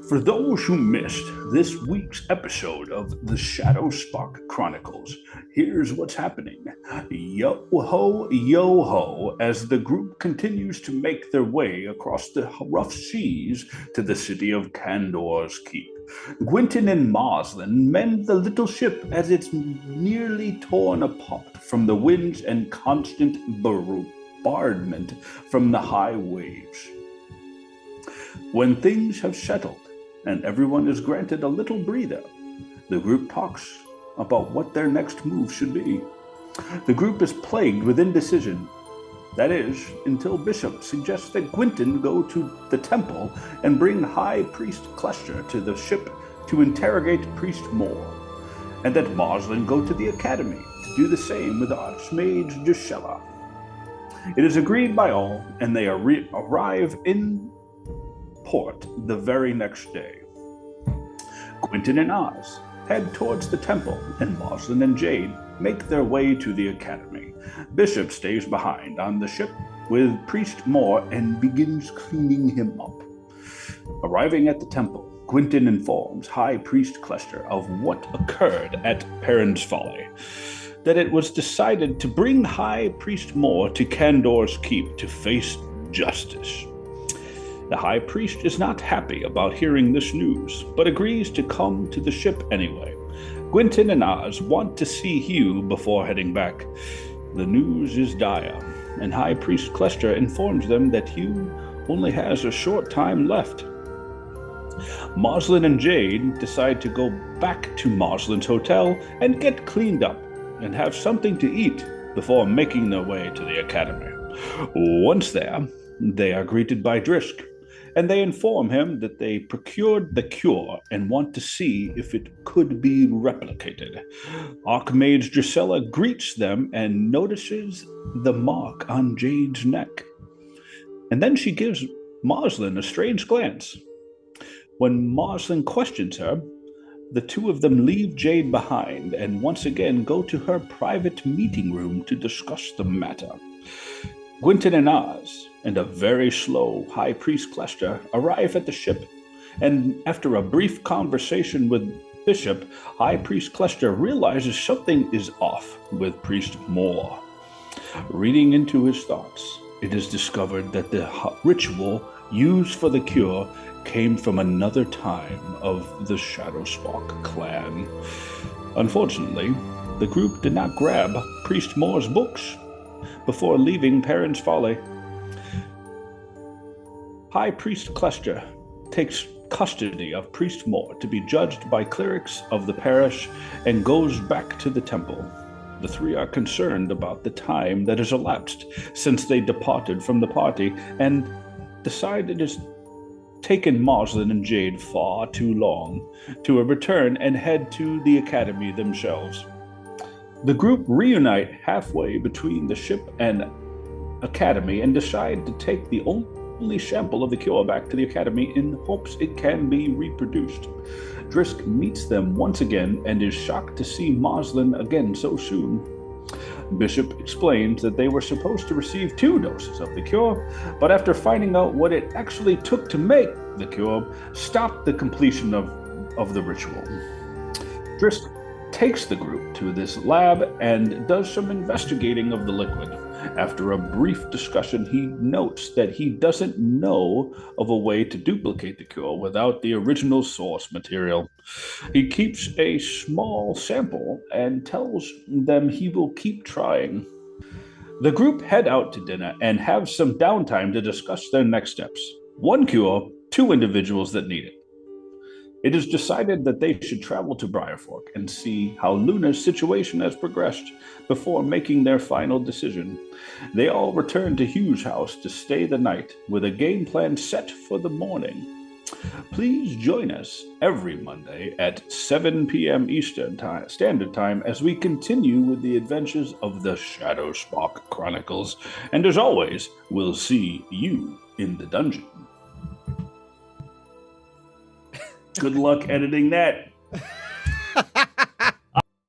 For those who missed this week's episode of the Shadow Spark Chronicles, here's what's happening. Yo ho, as the group continues to make their way across the rough seas to the city of Candor's Keep. Gwynton and Moslin mend the little ship as it's nearly torn apart from the winds and constant bombardment from the high waves. When things have settled and everyone is granted a little breather, the group talks about what their next move should be. The group is plagued with indecision. That is, until Bishop suggests that Gwynton go to the temple and bring High Priest Klester to the ship to interrogate Priest Moore, and that Moslin go to the academy to do the same with Archmage Drusilla. It is agreed by all, and they arrive in port the very next day. Gwynton and Oz head towards the temple, and Moslin and Jade make their way to the academy. Bishop stays behind on the ship with Priest Moore and begins cleaning him up. Arriving at the temple, Gwynton informs High Priest Klester of what occurred at Perrin's Folly, that it was decided to bring High Priest Moore to Candor's Keep to face justice. The High Priest is not happy about hearing this news, but agrees to come to the ship anyway. Gwynton and Oz want to see Hugh before heading back. The news is dire, and High Priest Klester informs them that Hugh only has a short time left. Moslin and Jade decide to go back to Moslin's hotel and get cleaned up and have something to eat before making their way to the academy. Once there, they are greeted by Drisk, and they inform him that they procured the cure and want to see if it could be replicated. Archmage Drusilla greets them and notices the mark on Jade's neck. And then she gives Moslin a strange glance. When Moslin questions her, the two of them leave Jade behind and once again go to her private meeting room to discuss the matter. Gwynton and Oz and a very slow High Priest Klester arrive at the ship, and after a brief conversation with Bishop, High Priest Klester realizes something is off with Priest Moore. Reading into his thoughts, it is discovered that the ritual used for the cure came from another time of the Shadowspark clan. Unfortunately, the group did not grab Priest Moore's books before leaving Perrin's Folly. High Priest Klester takes custody of Priest Moore to be judged by clerics of the parish and goes back to the temple. The three are concerned about the time that has elapsed since they departed from the party and decide it has taken Moslin and Jade far too long to return and head to the academy themselves. The group reunite halfway between the ship and academy and decide to take the only sample of the cure back to the academy in hopes it can be reproduced. Drisk meets them once again and is shocked to see Moslin again so soon. Bishop explains that they were supposed to receive 2 doses of the cure, but after finding out what it actually took to make the cure, stopped the completion of the ritual. Drisk takes the group to this lab and does some investigating of the liquid. After a brief discussion, he notes that he doesn't know of a way to duplicate the cure without the original source material. He keeps a small sample and tells them he will keep trying. The group head out to dinner and have some downtime to discuss their next steps. 1 cure, 2 individuals that need it. It is decided that they should travel to Briarfork and see how Luna's situation has progressed before making their final decision. They all return to Hugh's house to stay the night with a game plan set for the morning. Please join us every Monday at 7 p.m. Eastern Standard Time as we continue with the adventures of the Shadowspark Chronicles. And as always, we'll see you in the dungeon. Good luck editing that.